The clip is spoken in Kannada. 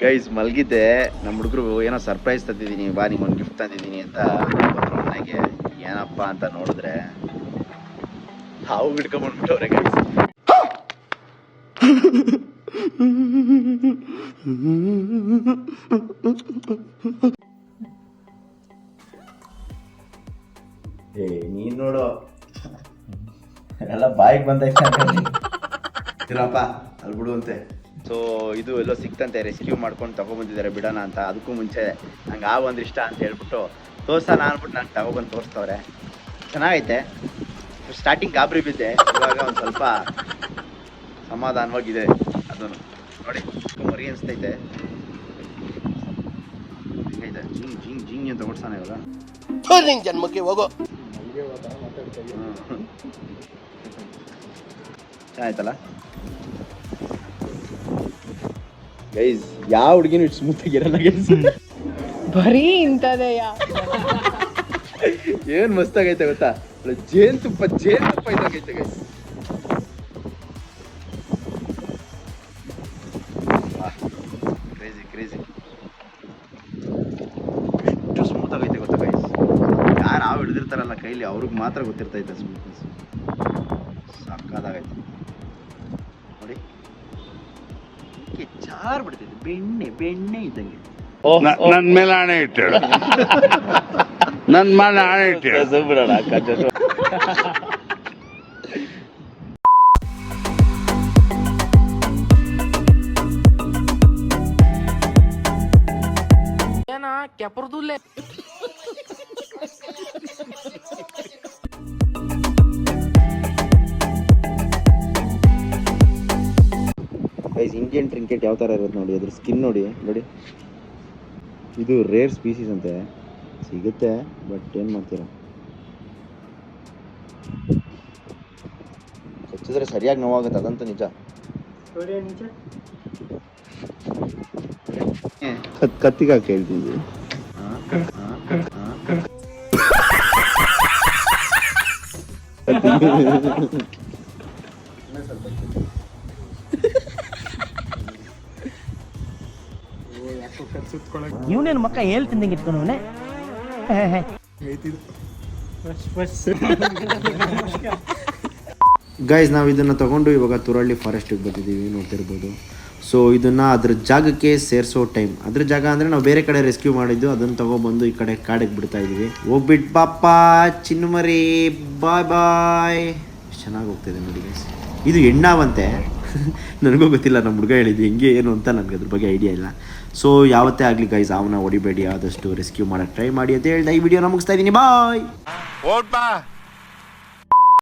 ಗೈಸ್ ಮಲಗಿದ್ದೆ, ನಮ್ಮ ಹುಡುಗರು ಏನೋ ಸರ್ಪ್ರೈಸ್ ತಂದಿದ್ದೀನಿ, ಬಾ ನಿಮ್ಗೊಂದು ಗಿಫ್ಟ್ ತಂದಿದ್ದೀನಿ ಅಂತ ನನಗೆ ಏನಪ್ಪ ಅಂತ ನೋಡಿದ್ರೆ ಹಾವು ಬಿಟ್ಕೊಂಡ್ಬಿಟ್ಬಿಟ್ಟವ್ರೆ ಗೈಸ್. ಏ ನೀನ್ ನೋಡು ಎಲ್ಲ ಬಾಯಿಗೆ ಬಂದೈತೆ ಇರಪ್ಪ ಅಲ್ಲಿ ಬಿಡುವಂತೆ. ಸೊ ಇದು ಎಲ್ಲೋ ಸಿಕ್ತಂತೆ, ರೆಸ್ಕ್ಯೂ ಮಾಡ್ಕೊಂಡು ತಗೊಬಂದಿದ್ದಾರೆ ಬಿಡೋಣ ಅಂತ. ಅದಕ್ಕೂ ಮುಂಚೆ ನಂಗೆ ಆ ಒಂದು ಇಷ್ಟ ಅಂತ ಹೇಳ್ಬಿಟ್ಟು ತೋರ್ಸೋಣ ಅಂದ್ಬಿಟ್ಟು ನಂಗೆ ತಗೊಬಂದು ತೋರಿಸ್ತವ್ರೆ. ಚೆನ್ನಾಗೈತೆ. ಸ್ಟಾರ್ಟಿಂಗ್ ಗಾಬರಿ ಬಿದ್ದೆ, ಇವಾಗ ಒಂದು ಸ್ವಲ್ಪ ಸಮಾಧಾನವಾಗಿದೆ. ಅದನ್ನು ನೋಡಿ ಮರಿ ಅನಿಸ್ತೈತೆ. ಹಿಂಗೈತೆ ಜಿಂಗ್ ಜಿಂಗ್ ಜಿಂಗ್ ಅಂತ ಓಡ್ಸಾನ ಇವಾಗ ಜನ್ಮಕ್ಕೆ ಹೋಗೋ. ಚೆನ್ನಾಯ್ತಲ್ಲ ಗೈಸ್. ಯಾವ ಹುಡುಗಿನೂ ಇಷ್ಟು ಸ್ಮೂತ್ ಆಗಿರಲ್ಲ ಗೈಸ್, ಬರೀ ಇಂಥದೆಯ. ಏನ್ ಮಸ್ತ್ ಆಗೈತೆ ಗೊತ್ತಾ, ಜೇನುತುಪ್ಪ ಇದಾಗೈತೆ ಗೈಸ್. ಕ್ರೇಜಿ ಕ್ರೇಜಿ, ಎಷ್ಟು ಸ್ಮೂತ್ ಆಗೈತೆ ಗೊತ್ತಾ ಗೈಸ್. ಯಾರು ಹಾವು ಹಿಡಿದಿರ್ತಾರಲ್ಲ ಕೈಲಿ ಅವ್ರಿಗೆ ಮಾತ್ರ ಗೊತ್ತಿರ್ತೈತೆ ಸ್ಮೂತ್ನೆಸ್. ಸಾಕಾಗೈತೆ ನೋಡಿ, ಚಾರ್ ಬಿಡ್ತೈತೆ, ಬೆಣ್ಣೆ ಇದ್ದಂಗೆ. ನನ್ ಮೇಲೆ ಆಣೆ ಇಟ್ಟು, ನನ್ ಮೇಲೆ ಆಣೆ ಇಟ್ಟು ಬಿಡೋಣ. ಏನ ಕೆಪರ್ದುಲ್ಲೆ ಗೈಸ್, ಇಂಡಿಯನ್ ಟ್ರಿಂಕೆಟ್ ಯಾವ ಥರ ಇರುತ್ತೆ ನೋಡಿ, ಅದ್ರ ಸ್ಕಿನ್ ನೋಡಿ. ಇದು ರೇರ್ ಸ್ಪೀಸೀಸ್ ಅಂತೆ, ಸಿಗುತ್ತೆ ಬಟ್ ಏನು ಮಾಡ್ತೀರಾ, ಕಚ್ಚಿದ್ರೆ ಸರಿಯಾಗಿ ನೋವಾಗುತ್ತೆ, ಅದಂತೂ ನಿಜ. ಕತ್ತಿಗ ಕೇಳ್ತೀನಿ. ಇವನೇನು ಮಕ್ಕ ಹೇಳ್ತಿದ್ದಂಗೆ ಇಟ್ಕೊಂಡವನೇ. ಗೈಸ್, ನಾವು ಇದನ್ನು ತಗೊಂಡು ಇವಾಗ ತುರಳ್ಳಿ ಫಾರೆಸ್ಟಿಗೆ ಬಂದಿದ್ದೀವಿ, ನೋಡ್ತಿರ್ಬೋದು. ಸೊ ಇದನ್ನು ಅದ್ರ ಜಾಗಕ್ಕೆ ಸೇರಿಸೋ ಟೈಮ್, ಅದ್ರ ಜಾಗ ಅಂದರೆ ನಾವು ಬೇರೆ ಕಡೆ ರೆಸ್ಕ್ಯೂ ಮಾಡಿದ್ದು, ಅದನ್ನು ತೊಗೊಬಂದು ಈ ಕಡೆ ಕಾಡಿಗೆ ಬಿಡ್ತಾ ಇದ್ದೀವಿ. ಹೋಗ್ಬಿಟ್ಟು ಪಾಪ ಚಿನ್ನು ಮರಿ, ಬಾಯ್ ಬಾಯ್. ಚೆನ್ನಾಗಿ ಹೋಗ್ತಿದೆ ನೋಡಿ ಗೈಸ್. ಇದು ಎಣ್ಣಾವಂತೆ, ನನಗೂ ಗೊತ್ತಿಲ್ಲ, ನಮ್ಮ ಹುಡುಗ ಹೇಳಿದ್ದು ಹೆಂಗೆ ಏನು ಅಂತ, ನನಗೆ ಅದ್ರ ಬಗ್ಗೆ ಐಡಿಯಾ ಇಲ್ಲ. ಸೊ ಯಾವತ್ತೇ ಆಗಲಿ ಗೈಸ್, ಅವನ್ನ ಹೊಡಿಬೇಡಿ, ಆದಷ್ಟು ರೆಸ್ಕ್ಯೂ ಮಾಡೋಕ್ಕೆ ಟ್ರೈ ಮಾಡಿ ಅಂತ ಹೇಳ್ತಾ ಈ ವಿಡಿಯೋನ ಮುಗಿಸ್ತಾ ಇದ್ದೀನಿ. ಬಾಯ್.